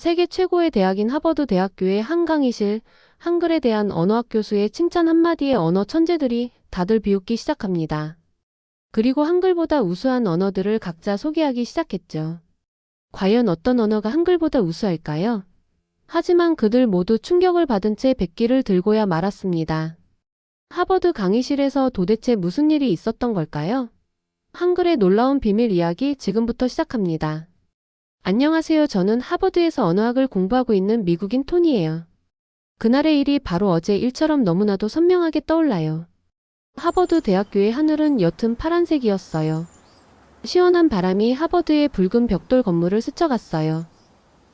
세계 최고의 대학인 하버드 대학교의 한 강의실, 한글에 대한 언어학 교수의 칭찬 한마디에 언어 천재들이 다들 비웃기 시작합니다. 그리고 한글보다 우수한 언어들을 각자 소개하기 시작했죠. 과연 어떤 언어가 한글보다 우수할까요? 하지만 그들 모두 충격을 받은 채 백기를 들고야 말았습니다. 하버드 강의실에서 도대체 무슨 일이 있었던 걸까요? 한글의 놀라운 비밀 이야기 지금부터 시작합니다. 안녕하세요. 저는 하버드에서 언어학을 공부하고 있는 미국인 톤이에요. 그날의 일이 바로 어제 일처럼 너무나도 선명하게 떠올라요. 하버드 대학교의 하늘은 옅은 파란색이었어요. 시원한 바람이 하버드의 붉은 벽돌 건물을 스쳐갔어요.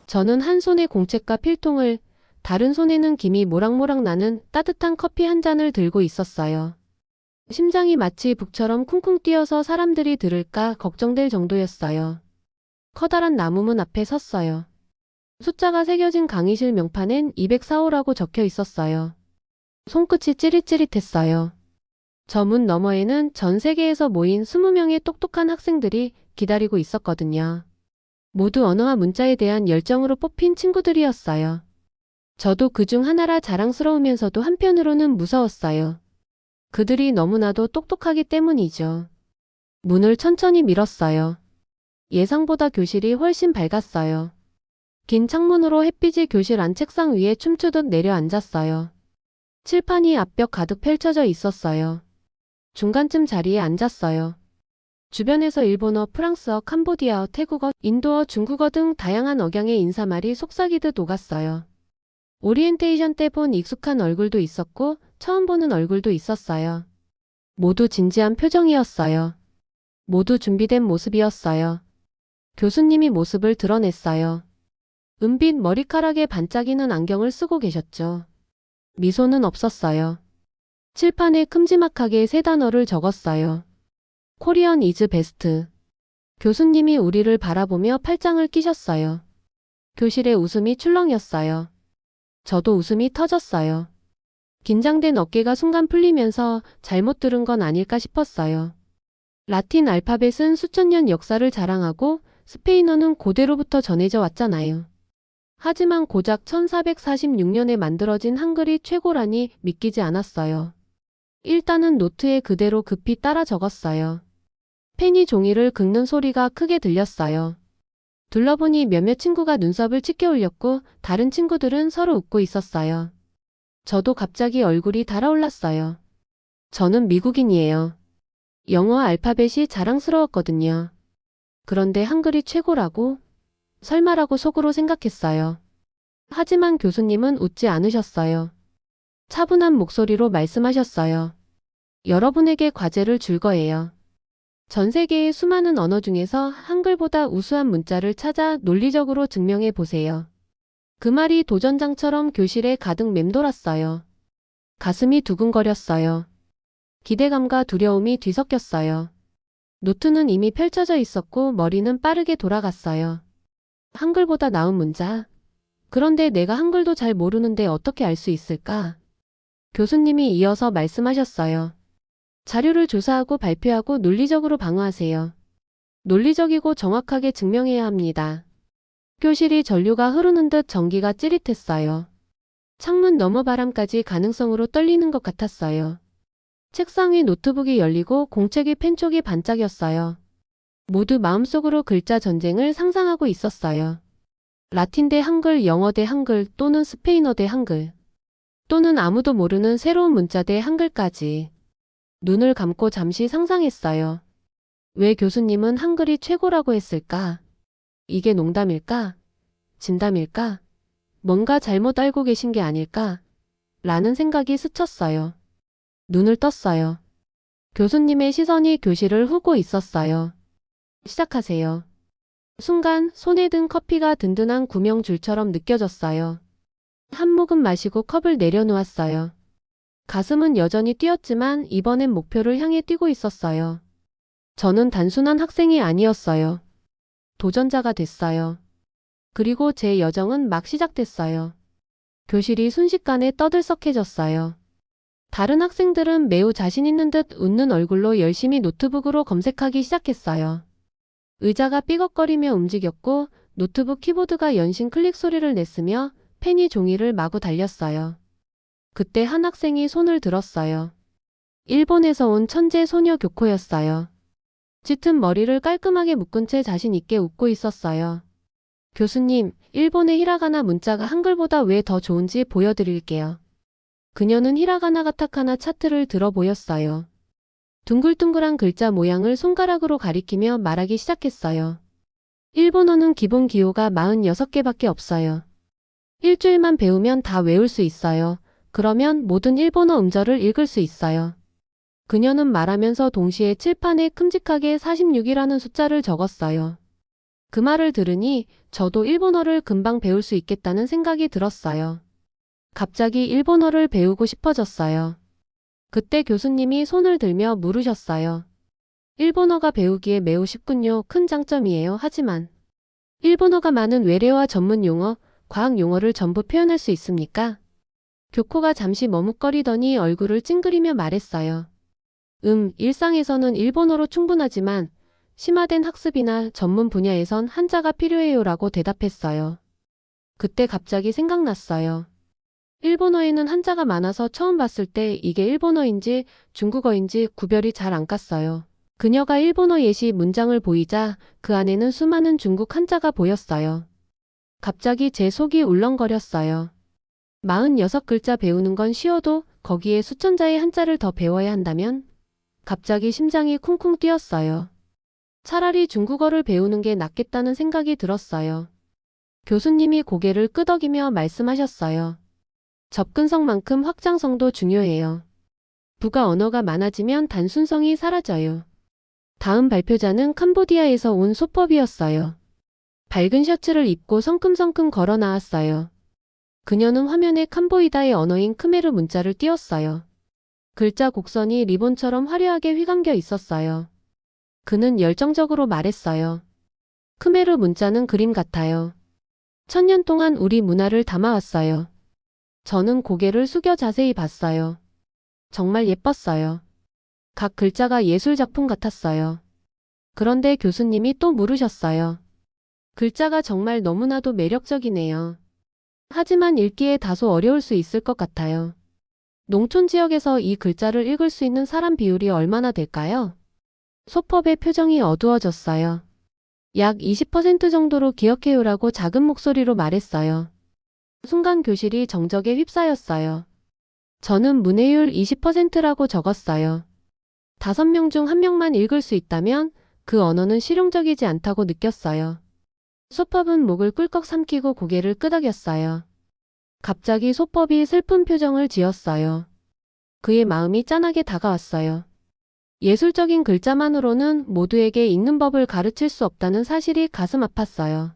저는 한 손에 공책과 필통을, 다른 손에는 김이 모락모락 나는 따뜻한 커피 한 잔을 들고 있었어요. 심장이 마치 북처럼 쿵쿵 뛰어서 사람들이 들을까 걱정될 정도였어요. 커다란 나무문 앞에 섰어요. 숫자가 새겨진 강의실 명판엔 204호라고 적혀 있었어요. 손끝이 찌릿찌릿했어요. 저 문 너머에는 전 세계에서 모인 20명의 똑똑한 학생들이 기다리고 있었거든요. 모두 언어와 문자에 대한 열정으로 뽑힌 친구들이었어요. 저도 그중 하나라 자랑스러우면서도 한편으로는 무서웠어요. 그들이 너무나도 똑똑하기 때문이죠. 문을 천천히 밀었어요. 예상보다 교실이 훨씬 밝았어요. 긴 창문으로 햇빛이 교실 안 책상 위에 춤추듯 내려앉았어요. 칠판이 앞벽 가득 펼쳐져 있었어요. 중간쯤 자리에 앉았어요. 주변에서 일본어, 프랑스어, 캄보디아어, 태국어, 인도어, 중국어 등 다양한 억양의 인사말이 속삭이듯 오갔어요. 오리엔테이션 때 본 익숙한 얼굴도 있었고 처음 보는 얼굴도 있었어요. 모두 진지한 표정이었어요. 모두 준비된 모습이었어요. 교수님이 모습을 드러냈어요. 은빛 머리카락에 반짝이는 안경을 쓰고 계셨죠. 미소는 없었어요. 칠판에 큼지막하게 세 단어를 적었어요. 코리안 이즈 베스트. 교수님이 우리를 바라보며 팔짱을 끼셨어요. 교실에 웃음이 출렁였어요. 저도 웃음이 터졌어요. 긴장된 어깨가 순간 풀리면서 잘못 들은 건 아닐까 싶었어요. 라틴 알파벳은 수천 년 역사를 자랑하고 스페인어는 고대로부터 전해져 왔잖아요. 하지만 고작 1446년에 만들어진 한글이 최고라니 믿기지 않았어요. 일단은 노트에 그대로 급히 따라 적었어요. 펜이 종이를 긁는 소리가 크게 들렸어요. 둘러보니 몇몇 친구가 눈썹을 치켜 올렸고 다른 친구들은 서로 웃고 있었어요. 저도 갑자기 얼굴이 달아올랐어요. 저는 미국인이에요. 영어 알파벳이 자랑스러웠거든요. 그런데 한글이 최고라고? 설마라고 속으로 생각했어요. 하지만 교수님은 웃지 않으셨어요. 차분한 목소리로 말씀하셨어요. 여러분에게 과제를 줄 거예요. 전 세계의 수많은 언어 중에서 한글보다 우수한 문자를 찾아 논리적으로 증명해 보세요. 그 말이 도전장처럼 교실에 가득 맴돌았어요. 가슴이 두근거렸어요. 기대감과 두려움이 뒤섞였어요. 노트는 이미 펼쳐져 있었고 머리는 빠르게 돌아갔어요. 한글보다 나은 문자? 그런데 내가 한글도 잘 모르는데 어떻게 알 수 있을까? 교수님이 이어서 말씀하셨어요. 자료를 조사하고 발표하고 논리적으로 방어하세요. 논리적이고 정확하게 증명해야 합니다. 교실이 전류가 흐르는 듯 전기가 찌릿했어요. 창문 너머 바람까지 가능성으로 떨리는 것 같았어요. 책상 위 노트북이 열리고 공책이 펜촉이 반짝였어요. 모두 마음속으로 글자 전쟁을 상상하고 있었어요. 라틴 대 한글, 영어 대 한글 또는 스페인어 대 한글 또는 아무도 모르는 새로운 문자 대 한글까지. 눈을 감고 잠시 상상했어요. 왜 교수님은 한글이 최고라고 했을까? 이게 농담일까? 진담일까? 뭔가 잘못 알고 계신 게 아닐까? 라는 생각이 스쳤어요. 눈을 떴어요. 교수님의 시선이 교실을 후고 있었어요. 시작하세요. 순간 손에 든 커피가 든든한 구명줄처럼 느껴졌어요. 한 모금 마시고 컵을 내려놓았어요. 가슴은 여전히 뛰었지만 이번엔 목표를 향해 뛰고 있었어요. 저는 단순한 학생이 아니었어요. 도전자가 됐어요. 그리고 제 여정은 막 시작됐어요. 교실이 순식간에 떠들썩해졌어요. 다른 학생들은 매우 자신 있는 듯 웃는 얼굴로 열심히 노트북으로 검색하기 시작했어요. 의자가 삐걱거리며 움직였고 노트북 키보드가 연신 클릭 소리를 냈으며 펜이 종이를 마구 달렸어요. 그때 한 학생이 손을 들었어요. 일본에서 온 천재 소녀 교코였어요. 짙은 머리를 깔끔하게 묶은 채 자신 있게 웃고 있었어요. 교수님, 일본의 히라가나 문자가 한글보다 왜 더 좋은지 보여드릴게요. 그녀는 히라가나 가타카나 차트를 들어 보였어요. 둥글둥글한 글자 모양을 손가락으로 가리키며 말하기 시작했어요. 일본어는 기본 기호가 46개밖에 없어요. 일주일만 배우면 다 외울 수 있어요. 그러면 모든 일본어 음절을 읽을 수 있어요. 그녀는 말하면서 동시에 칠판에 큼직하게 46이라는 숫자를 적었어요. 그 말을 들으니 저도 일본어를 금방 배울 수 있겠다는 생각이 들었어요. 갑자기 일본어를 배우고 싶어졌어요. 그때 교수님이 손을 들며 물으셨어요. 일본어가 배우기에 매우 쉽군요. 큰 장점이에요. 하지만 일본어가 많은 외래어와 전문 용어, 과학 용어를 전부 표현할 수 있습니까? 교코가 잠시 머뭇거리더니 얼굴을 찡그리며 말했어요. 일상에서는 일본어로 충분하지만 심화된 학습이나 전문 분야에선 한자가 필요해요라고 대답했어요. 그때 갑자기 생각났어요. 일본어에는 한자가 많아서 처음 봤을 때 이게 일본어인지 중국어인지 구별이 잘 안 갔어요. 그녀가 일본어 예시 문장을 보이자 그 안에는 수많은 중국 한자가 보였어요. 갑자기 제 속이 울렁거렸어요. 46글자 배우는 건 쉬워도 거기에 수천자의 한자를 더 배워야 한다면? 갑자기 심장이 쿵쿵 뛰었어요. 차라리 중국어를 배우는 게 낫겠다는 생각이 들었어요. 교수님이 고개를 끄덕이며 말씀하셨어요. 접근성만큼 확장성도 중요해요. 부가 언어가 많아지면 단순성이 사라져요. 다음 발표자는 캄보디아에서 온 소법이었어요. 밝은 셔츠를 입고 성큼성큼 걸어 나왔어요. 그녀는 화면에 캄보이다의 언어인 크메르 문자를 띄웠어요. 글자 곡선이 리본처럼 화려하게 휘감겨 있었어요. 그는 열정적으로 말했어요. 크메르 문자는 그림 같아요. 1000년 동안 우리 문화를 담아왔어요. 저는 고개를 숙여 자세히 봤어요. 정말 예뻤어요. 각 글자가 예술 작품 같았어요. 그런데 교수님이 또 물으셨어요. 글자가 정말 너무나도 매력적이네요. 하지만 읽기에 다소 어려울 수 있을 것 같아요. 농촌 지역에서 이 글자를 읽을 수 있는 사람 비율이 얼마나 될까요? 소법의 표정이 어두워졌어요. 약 20% 정도로 기억해요라고 작은 목소리로 말했어요. 순간 교실이 정적에 휩싸였어요. 저는 문해율 20%라고 적었어요. 5명 중 1명만 읽을 수 있다면 그 언어는 실용적이지 않다고 느꼈어요. 소법은 목을 꿀꺽 삼키고 고개를 끄덕였어요. 갑자기 소법이 슬픈 표정을 지었어요. 그의 마음이 짠하게 다가왔어요. 예술적인 글자만으로는 모두에게 읽는 법을 가르칠 수 없다는 사실이 가슴 아팠어요.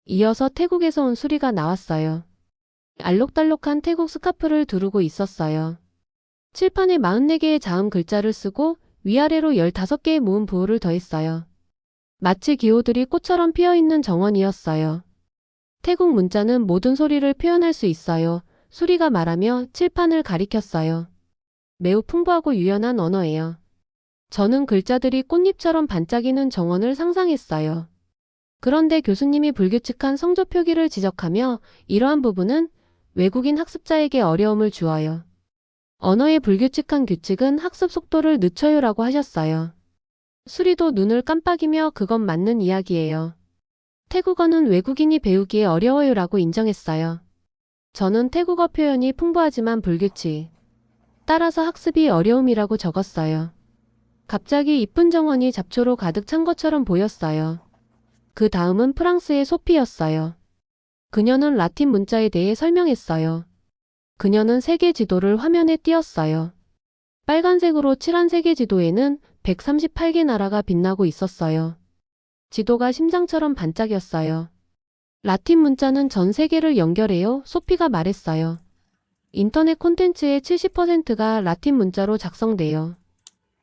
이어서 태국에서 온 수리가 나왔어요. 알록달록한 태국 스카프를 두르고 있었어요. 칠판에 44개의 자음 글자를 쓰고 위아래로 15개의 모음 부호를 더했어요. 마치 기호들이 꽃처럼 피어있는 정원이었어요. 태국 문자는 모든 소리를 표현할 수 있어요. 수리가 말하며 칠판을 가리켰어요. 매우 풍부하고 유연한 언어예요. 저는 글자들이 꽃잎처럼 반짝이는 정원을 상상했어요. 그런데 교수님이 불규칙한 성조 표기를 지적하며 이러한 부분은 외국인 학습자에게 어려움을 주어요. 언어의 불규칙한 규칙은 학습 속도를 늦춰요라고 하셨어요. 수리도 눈을 깜빡이며 그건 맞는 이야기예요. 태국어는 외국인이 배우기에 어려워요라고 인정했어요. 저는 태국어 표현이 풍부하지만 불규칙. 따라서 학습이 어려움이라고 적었어요. 갑자기 이쁜 정원이 잡초로 가득 찬 것처럼 보였어요. 그 다음은 프랑스의 소피였어요. 그녀는 라틴 문자에 대해 설명했어요. 그녀는 세계 지도를 화면에 띄웠어요. 빨간색으로 칠한 세계 지도에는 138개 나라가 빛나고 있었어요. 지도가 심장처럼 반짝였어요. 라틴 문자는 전 세계를 연결해요. 소피가 말했어요. 인터넷 콘텐츠의 70%가 라틴 문자로 작성돼요.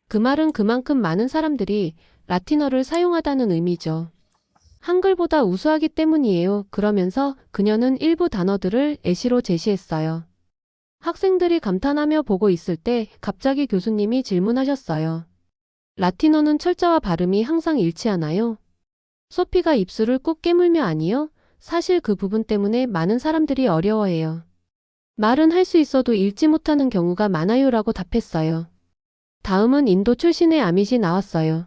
그 말은 그만큼 많은 사람들이 라틴어를 사용하다는 의미죠. 한글보다 우수하기 때문이에요. 그러면서 그녀는 일부 단어들을 예시로 제시했어요. 학생들이 감탄하며 보고 있을 때 갑자기 교수님이 질문하셨어요. 라틴어는 철자와 발음이 항상 일치하나요? 소피가 입술을 꾹 깨물며 아니요. 사실 그 부분 때문에 많은 사람들이 어려워해요. 말은 할 수 있어도 읽지 못하는 경우가 많아요라고 답했어요. 다음은 인도 출신의 아밋이 나왔어요.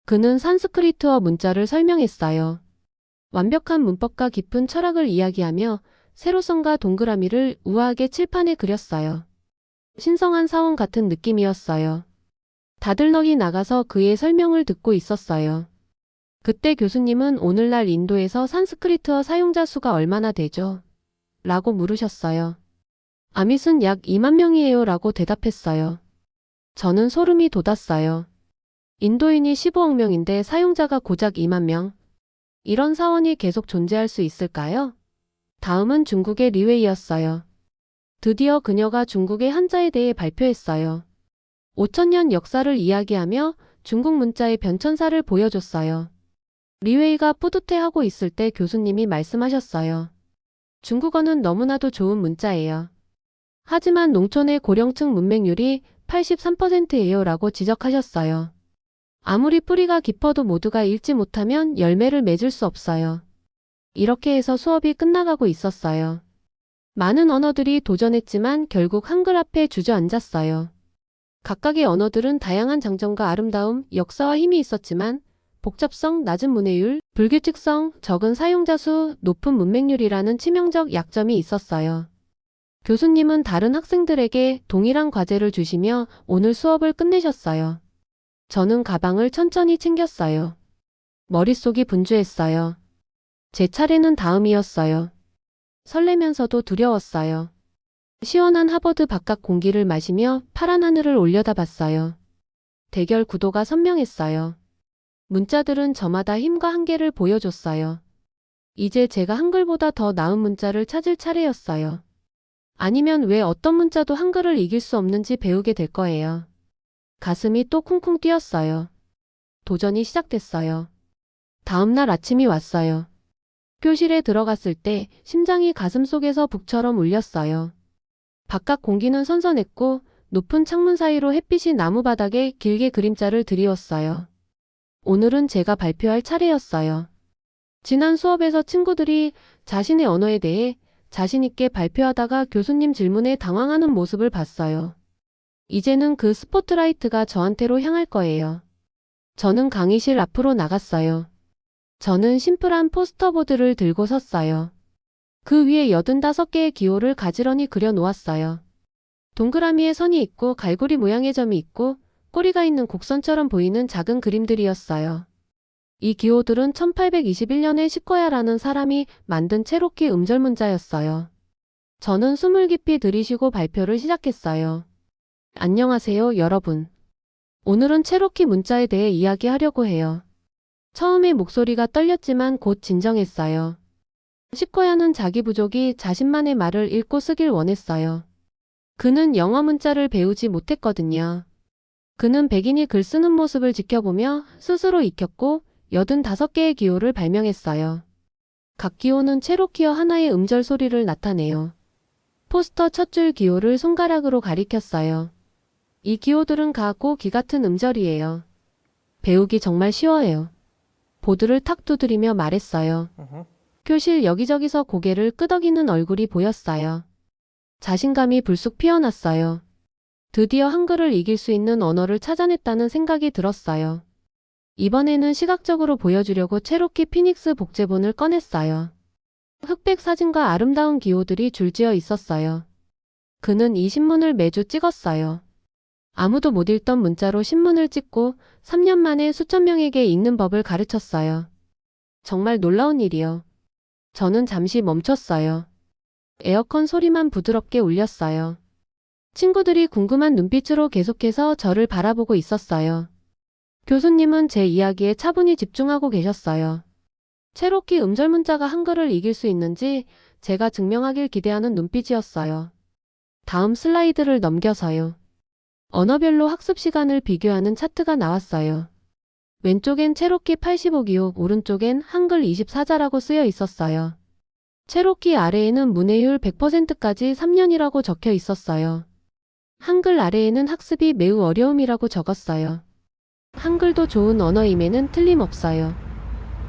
그는 산스크리트어 문자를 설명했어요. 완벽한 문법과 깊은 철학을 이야기하며 세로선과 동그라미를 우아하게 칠판에 그렸어요. 신성한 사원 같은 느낌이었어요. 다들 넋이 나가서 그의 설명을 듣고 있었어요. 그때 교수님은 오늘날 인도에서 산스크리트어 사용자 수가 얼마나 되죠? 라고 물으셨어요. 아밋은 약 2만 명이에요 라고 대답했어요. 저는 소름이 돋았어요. 인도인이 15억 명인데 사용자가 고작 2만 명. 이런 사원이 계속 존재할 수 있을까요? 다음은 중국의 리웨이였어요. 드디어 그녀가 중국의 한자에 대해 발표했어요. 5천년 역사를 이야기하며 중국 문자의 변천사를 보여줬어요. 리웨이가 뿌듯해하고 있을 때 교수님이 말씀하셨어요. 중국어는 너무나도 좋은 문자예요. 하지만 농촌의 고령층 문맹률이 83%예요 라고 지적하셨어요. 아무리 뿌리가 깊어도 모두가 읽지 못하면 열매를 맺을 수 없어요. 이렇게 해서 수업이 끝나가고 있었어요. 많은 언어들이 도전했지만 결국 한글 앞에 주저앉았어요. 각각의 언어들은 다양한 장점과 아름다움, 역사와 힘이 있었지만 복잡성, 낮은 문해율, 불규칙성, 적은 사용자 수, 높은 문맹률이라는 치명적 약점이 있었어요. 교수님은 다른 학생들에게 동일한 과제를 주시며 오늘 수업을 끝내셨어요. 저는 가방을 천천히 챙겼어요. 머릿속이 분주했어요. 제 차례는 다음이었어요. 설레면서도 두려웠어요. 시원한 하버드 바깥 공기를 마시며 파란 하늘을 올려다봤어요. 대결 구도가 선명했어요. 문자들은 저마다 힘과 한계를 보여줬어요. 이제 제가 한글보다 더 나은 문자를 찾을 차례였어요. 아니면 왜 어떤 문자도 한글을 이길 수 없는지 배우게 될 거예요. 가슴이 또 쿵쿵 뛰었어요. 도전이 시작됐어요. 다음날 아침이 왔어요. 교실에 들어갔을 때 심장이 가슴속에서 북처럼 울렸어요. 바깥 공기는 선선했고 높은 창문 사이로 햇빛이 나무 바닥에 길게 그림자를 드리웠어요. 오늘은 제가 발표할 차례였어요. 지난 수업에서 친구들이 자신의 언어에 대해 자신 있게 발표하다가 교수님 질문에 당황하는 모습을 봤어요. 이제는 그 스포트라이트가 저한테로 향할 거예요. 저는 강의실 앞으로 나갔어요. 저는 심플한 포스터보드를 들고 섰어요. 그 위에 85개의 기호를 가지런히 그려 놓았어요. 동그라미에 선이 있고 갈고리 모양의 점이 있고 꼬리가 있는 곡선처럼 보이는 작은 그림들이었어요. 이 기호들은 1821년에 시코야라는 사람이 만든 체로키 음절문자였어요. 저는 숨을 깊이 들이쉬고 발표를 시작했어요. 안녕하세요, 여러분. 오늘은 체로키 문자에 대해 이야기하려고 해요. 처음에 목소리가 떨렸지만 곧 진정했어요. 시코야는 자기 부족이 자신만의 말을 읽고 쓰길 원했어요. 그는 영어 문자를 배우지 못했거든요. 그는 백인이 글 쓰는 모습을 지켜보며 스스로 익혔고 85개의 기호를 발명했어요. 각 기호는 체로키어 하나의 음절 소리를 나타내요. 포스터 첫 줄 기호를 손가락으로 가리켰어요. 이 기호들은 가고 기 같은 음절이에요. 배우기 정말 쉬워요. 보드를 탁 두드리며 말했어요. 교실 여기저기서 고개를 끄덕이는 얼굴이 보였어요. 자신감이 불쑥 피어났어요. 드디어 한글을 이길 수 있는 언어를 찾아냈다는 생각이 들었어요. 이번에는 시각적으로 보여주려고 체로키 피닉스 복제본을 꺼냈어요. 흑백 사진과 아름다운 기호들이 줄지어 있었어요. 그는 이 신문을 매주 찍었어요. 아무도 못 읽던 문자로 신문을 찍고 3년 만에 수천 명에게 읽는 법을 가르쳤어요. 정말 놀라운 일이요. 저는 잠시 멈췄어요. 에어컨 소리만 부드럽게 울렸어요. 친구들이 궁금한 눈빛으로 계속해서 저를 바라보고 있었어요. 교수님은 제 이야기에 차분히 집중하고 계셨어요. 체로키 음절 문자가 한글을 이길 수 있는지 제가 증명하길 기대하는 눈빛이었어요. 다음 슬라이드를 넘겨서요. 언어별로 학습 시간을 비교하는 차트가 나왔어요. 왼쪽엔 체로키 85기호, 오른쪽엔 한글 24자라고 쓰여 있었어요. 체로키 아래에는 문해율 100%까지 3년이라고 적혀 있었어요. 한글 아래에는 학습이 매우 어려움이라고 적었어요. 한글도 좋은 언어임에는 틀림없어요.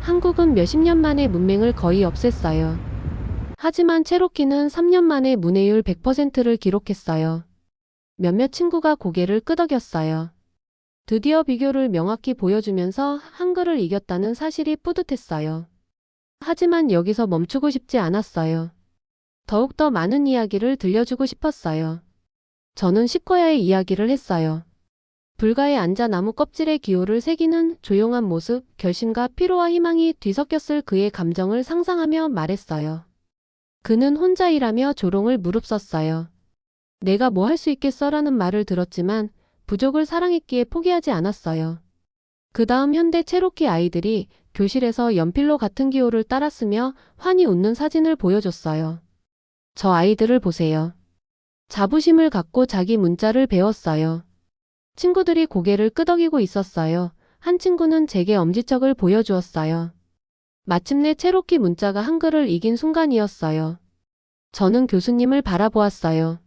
한국은 몇십 년 만에 문맹을 거의 없앴어요. 하지만 체로키는 3년 만에 문해율 100%를 기록했어요. 몇몇 친구가 고개를 끄덕였어요. 드디어 비교를 명확히 보여주면서 한글을 이겼다는 사실이 뿌듯했어요. 하지만 여기서 멈추고 싶지 않았어요. 더욱더 많은 이야기를 들려주고 싶었어요. 저는 시코야의 이야기를 했어요. 불가에 앉아 나무 껍질에 기호를 새기는 조용한 모습, 결심과 피로와 희망이 뒤섞였을 그의 감정을 상상하며 말했어요. 그는 혼자 일하며 조롱을 무릅썼어요. 내가 뭐 할 수 있겠어라는 말을 들었지만 부족을 사랑했기에 포기하지 않았어요. 그 다음 현대 체로키 아이들이 교실에서 연필로 같은 기호를 따랐으며 환히 웃는 사진을 보여줬어요. 저 아이들을 보세요. 자부심을 갖고 자기 문자를 배웠어요. 친구들이 고개를 끄덕이고 있었어요. 한 친구는 제게 엄지척을 보여주었어요. 마침내 체로키 문자가 한글을 이긴 순간이었어요. 저는 교수님을 바라보았어요.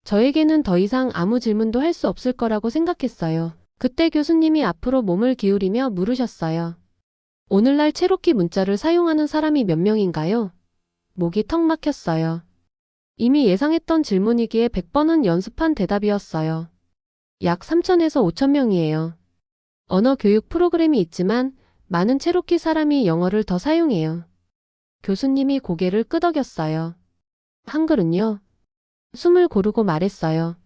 저에게는 더 이상 아무 질문도 할 수 없을 거라고 생각했어요. 그때 교수님이 앞으로 몸을 기울이며 물으셨어요. 오늘날 체로키 문자를 사용하는 사람이 몇 명인가요? 목이 턱 막혔어요. 이미 예상했던 질문이기에 100번은 연습한 대답이었어요. 약 3,000에서 5,000명이에요. 언어 교육 프로그램이 있지만 많은 체로키 사람이 영어를 더 사용해요. 교수님이 고개를 끄덕였어요. 한글은요? 숨을 고르고 말했어요.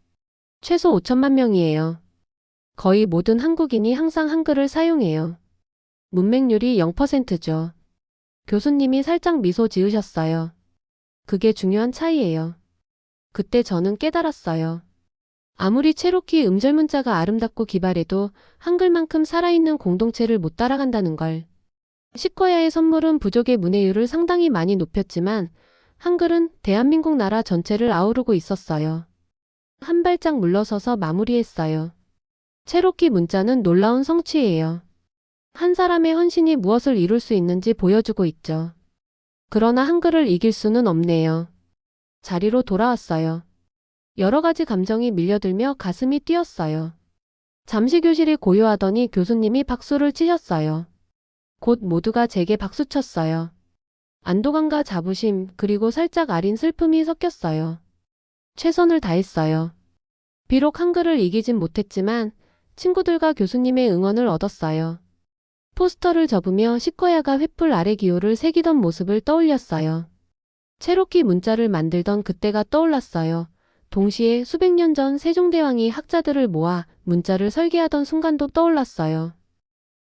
최소 5천만 명이에요. 거의 모든 한국인이 항상 한글을 사용해요. 문맹률이 0%죠. 교수님이 살짝 미소 지으셨어요. 그게 중요한 차이예요. 그때 저는 깨달았어요. 아무리 체로키 음절 문자가 아름답고 기발해도 한글만큼 살아있는 공동체를 못 따라간다는 걸. 시코야의 선물은 부족의 문해율을 상당히 많이 높였지만 한글은 대한민국 나라 전체를 아우르고 있었어요. 한 발짝 물러서서 마무리했어요. 체로키 문자는 놀라운 성취예요. 한 사람의 헌신이 무엇을 이룰 수 있는지 보여주고 있죠. 그러나 한글을 이길 수는 없네요. 자리로 돌아왔어요. 여러 가지 감정이 밀려들며 가슴이 뛰었어요. 잠시 교실이 고요하더니 교수님이 박수를 치셨어요. 곧 모두가 제게 박수쳤어요. 안도감과 자부심 그리고 살짝 아린 슬픔이 섞였어요. 최선을 다했어요. 비록 한글을 이기진 못했지만 친구들과 교수님의 응원을 얻었어요. 포스터를 접으며 시코야가 횃불 아래 기호를 새기던 모습을 떠올렸어요. 체로키 문자를 만들던 그때가 떠올랐어요. 동시에 수백 년 전 세종대왕이 학자들을 모아 문자를 설계하던 순간도 떠올랐어요.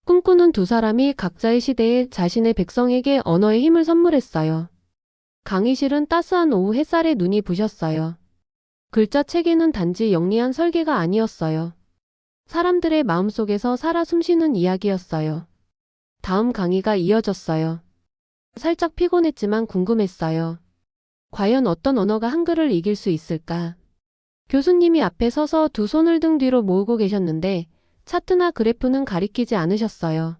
꿈꾸는 두 사람이 각자의 시대에 자신의 백성에게 언어의 힘을 선물했어요. 강의실은 따스한 오후 햇살에 눈이 부셨어요. 글자체계는 단지 영리한 설계가 아니었어요. 사람들의 마음속에서 살아 숨쉬는 이야기였어요. 다음 강의가 이어졌어요. 살짝 피곤했지만 궁금했어요. 과연 어떤 언어가 한글을 이길 수 있을까? 교수님이 앞에 서서 두 손을 등 뒤로 모으고 계셨는데 차트나 그래프는 가리키지 않으셨어요.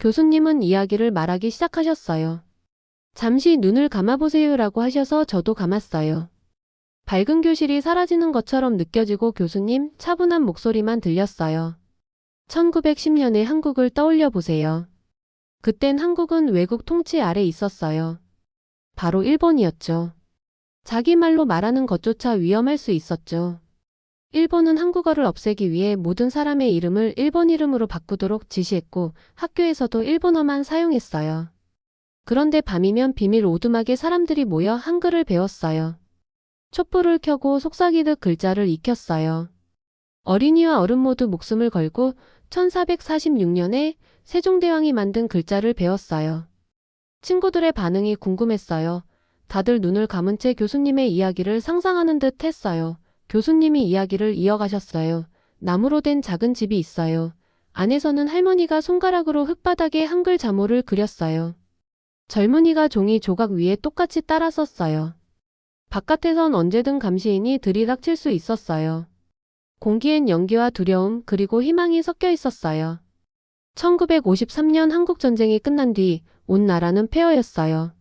교수님은 이야기를 말하기 시작하셨어요. 잠시 눈을 감아보세요라고 하셔서 저도 감았어요. 밝은 교실이 사라지는 것처럼 느껴지고 교수님 차분한 목소리만 들렸어요. 1910년의 한국을 떠올려 보세요. 그땐 한국은 외국 통치 아래 있었어요. 바로 일본이었죠. 자기 말로 말하는 것조차 위험할 수 있었죠. 일본은 한국어를 없애기 위해 모든 사람의 이름을 일본 이름으로 바꾸도록 지시했고 학교에서도 일본어만 사용했어요. 그런데 밤이면 비밀 오두막에 사람들이 모여 한글을 배웠어요. 촛불을 켜고 속삭이듯 글자를 익혔어요. 어린이와 어른 모두 목숨을 걸고 1446년에 세종대왕이 만든 글자를 배웠어요. 친구들의 반응이 궁금했어요. 다들 눈을 감은 채 교수님의 이야기를 상상하는 듯 했어요. 교수님이 이야기를 이어가셨어요. 나무로 된 작은 집이 있어요. 안에서는 할머니가 손가락으로 흙바닥에 한글 자모를 그렸어요. 젊은이가 종이 조각 위에 똑같이 따라 썼어요. 바깥에선 언제든 감시인이 들이닥칠 수 있었어요. 공기엔 연기와 두려움 그리고 희망이 섞여 있었어요. 1953년 한국전쟁이 끝난 뒤 온 나라는 폐허였어요.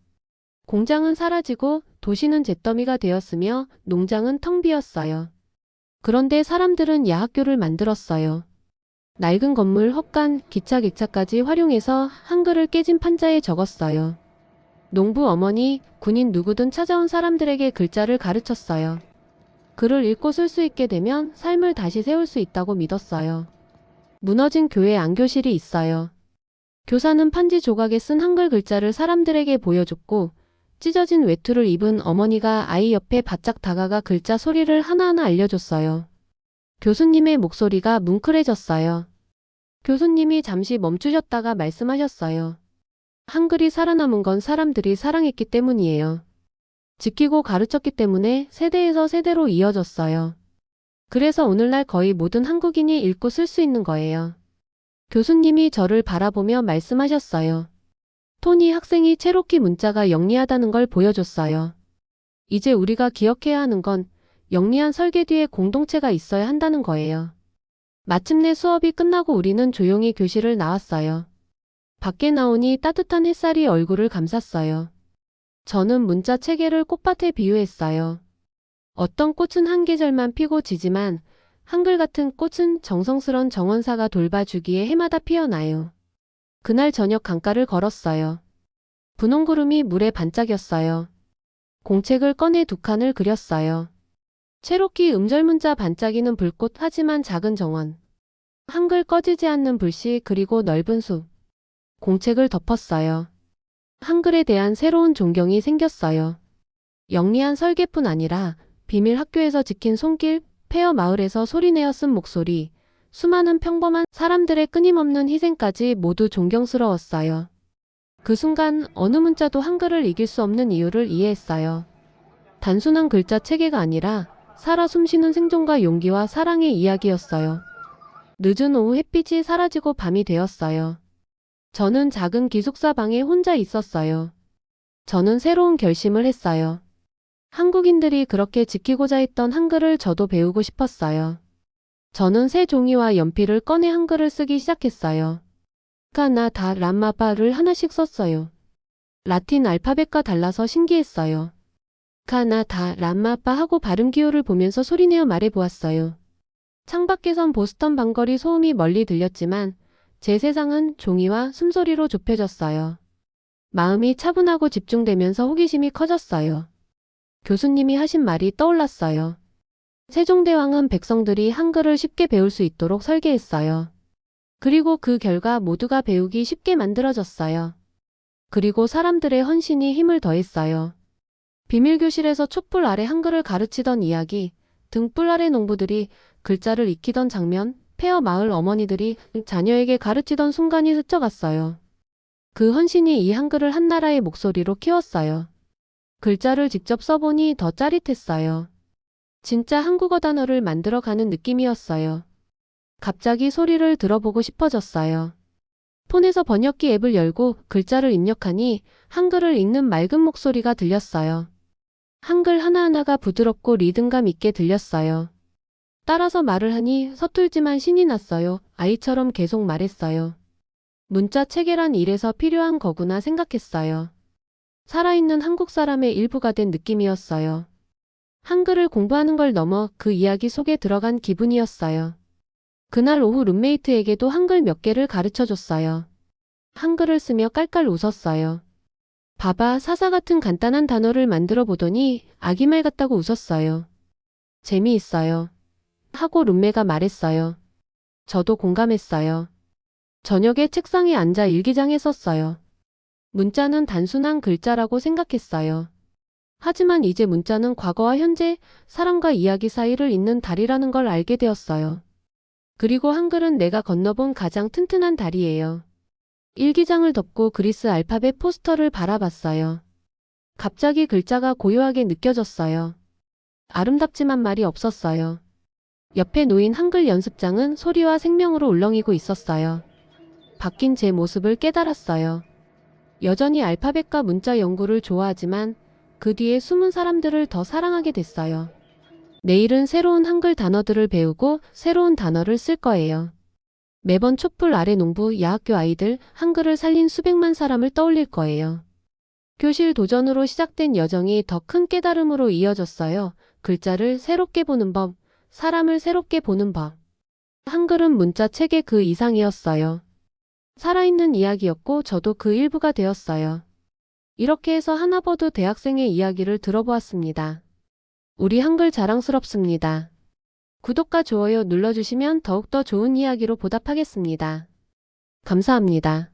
공장은 사라지고 도시는 잿더미가 되었으며 농장은 텅 비었어요. 그런데 사람들은 야학교를 만들었어요. 낡은 건물, 헛간, 기차, 객차까지 활용해서 한글을 깨진 판자에 적었어요. 농부 어머니, 군인 누구든 찾아온 사람들에게 글자를 가르쳤어요. 글을 읽고 쓸 수 있게 되면 삶을 다시 세울 수 있다고 믿었어요. 무너진 교회 안교실이 있어요. 교사는 판지 조각에 쓴 한글 글자를 사람들에게 보여줬고, 찢어진 외투를 입은 어머니가 아이 옆에 바짝 다가가 글자 소리를 하나하나 알려줬어요. 교수님의 목소리가 뭉클해졌어요. 교수님이 잠시 멈추셨다가 말씀하셨어요. 한글이 살아남은 건 사람들이 사랑했기 때문이에요. 지키고 가르쳤기 때문에 세대에서 세대로 이어졌어요. 그래서 오늘날 거의 모든 한국인이 읽고 쓸 수 있는 거예요. 교수님이 저를 바라보며 말씀하셨어요. 토니 학생이 체로키 문자가 영리하다는 걸 보여줬어요. 이제 우리가 기억해야 하는 건 영리한 설계 뒤에 공동체가 있어야 한다는 거예요. 마침내 수업이 끝나고 우리는 조용히 교실을 나왔어요. 밖에 나오니 따뜻한 햇살이 얼굴을 감쌌어요. 저는 문자 체계를 꽃밭에 비유했어요. 어떤 꽃은 한 계절만 피고 지지만 한글 같은 꽃은 정성스런 정원사가 돌봐주기에 해마다 피어나요. 그날 저녁 강가를 걸었어요. 분홍 구름이 물에 반짝였어요. 공책을 꺼내 두 칸을 그렸어요. 체로키 음절문자 반짝이는 불꽃 하지만 작은 정원. 한글 꺼지지 않는 불씨 그리고 넓은 숲. 공책을 덮었어요. 한글에 대한 새로운 존경이 생겼어요. 영리한 설계뿐 아니라 비밀 학교에서 지킨 손길, 폐허 마을에서 소리내어 쓴 목소리, 수많은 평범한 사람들의 끊임없는 희생까지 모두 존경스러웠어요. 그 순간 어느 문자도 한글을 이길 수 없는 이유를 이해했어요. 단순한 글자 체계가 아니라 살아 숨쉬는 생존과 용기와 사랑의 이야기였어요. 늦은 오후 햇빛이 사라지고 밤이 되었어요. 저는 작은 기숙사 방에 혼자 있었어요. 저는 새로운 결심을 했어요. 한국인들이 그렇게 지키고자 했던 한글을 저도 배우고 싶었어요. 저는 새 종이와 연필을 꺼내 한글을 쓰기 시작했어요. 카나 다 람마바를 하나씩 썼어요. 라틴 알파벳과 달라서 신기했어요. 카나 다 람마바 하고 발음 기호를 보면서 소리내어 말해보았어요. 창밖에선 보스턴 방거리 소음이 멀리 들렸지만 제 세상은 종이와 숨소리로 좁혀졌어요. 마음이 차분하고 집중되면서 호기심이 커졌어요. 교수님이 하신 말이 떠올랐어요. 세종대왕은 백성들이 한글을 쉽게 배울 수 있도록 설계했어요. 그리고 그 결과 모두가 배우기 쉽게 만들어졌어요. 그리고 사람들의 헌신이 힘을 더했어요. 비밀교실에서 촛불 아래 한글을 가르치던 이야기, 등불 아래 농부들이 글자를 익히던 장면, 폐허 마을 어머니들이 자녀에게 가르치던 순간이 스쳐갔어요. 그 헌신이 이 한글을 한나라의 목소리로 키웠어요. 글자를 직접 써보니 더 짜릿했어요. 진짜 한국어 단어를 만들어가는 느낌이었어요. 갑자기 소리를 들어보고 싶어졌어요. 폰에서 번역기 앱을 열고 글자를 입력하니 한글을 읽는 맑은 목소리가 들렸어요. 한글 하나하나가 부드럽고 리듬감 있게 들렸어요. 따라서 말을 하니 서툴지만 신이 났어요. 아이처럼 계속 말했어요. 문자 체계란 이래서 필요한 거구나 생각했어요. 살아있는 한국 사람의 일부가 된 느낌이었어요. 한글을 공부하는 걸 넘어 그 이야기 속에 들어간 기분이었어요. 그날 오후 룸메이트에게도 한글 몇 개를 가르쳐줬어요. 한글을 쓰며 깔깔 웃었어요. 봐봐, 사사 같은 간단한 단어를 만들어 보더니 아기말 같다고 웃었어요. 재미있어요. 하고 룸메가 말했어요. 저도 공감했어요. 저녁에 책상에 앉아 일기장에 썼어요. 문자는 단순한 글자라고 생각했어요. 하지만 이제 문자는 과거와 현재, 사람과 이야기 사이를 잇는 다리라는 걸 알게 되었어요. 그리고 한글은 내가 건너본 가장 튼튼한 다리예요. 일기장을 덮고 그리스 알파벳 포스터를 바라봤어요. 갑자기 글자가 고요하게 느껴졌어요. 아름답지만 말이 없었어요. 옆에 놓인 한글 연습장은 소리와 생명으로 울렁이고 있었어요. 바뀐 제 모습을 깨달았어요. 여전히 알파벳과 문자 연구를 좋아하지만 그 뒤에 숨은 사람들을 더 사랑하게 됐어요. 내일은 새로운 한글 단어들을 배우고 새로운 단어를 쓸 거예요. 매번 촛불 아래 농부, 야학교 아이들, 한글을 살린 수백만 사람을 떠올릴 거예요. 교실 도전으로 시작된 여정이 더 큰 깨달음으로 이어졌어요. 글자를 새롭게 보는 법, 사람을 새롭게 보는 법. 한글은 문자 책의 그 이상이었어요. 살아있는 이야기였고 저도 그 일부가 되었어요. 이렇게 해서 하나버드 대학생의 이야기를 들어보았습니다. 우리 한글 자랑스럽습니다. 구독과 좋아요 눌러주시면 더욱더 좋은 이야기로 보답하겠습니다. 감사합니다.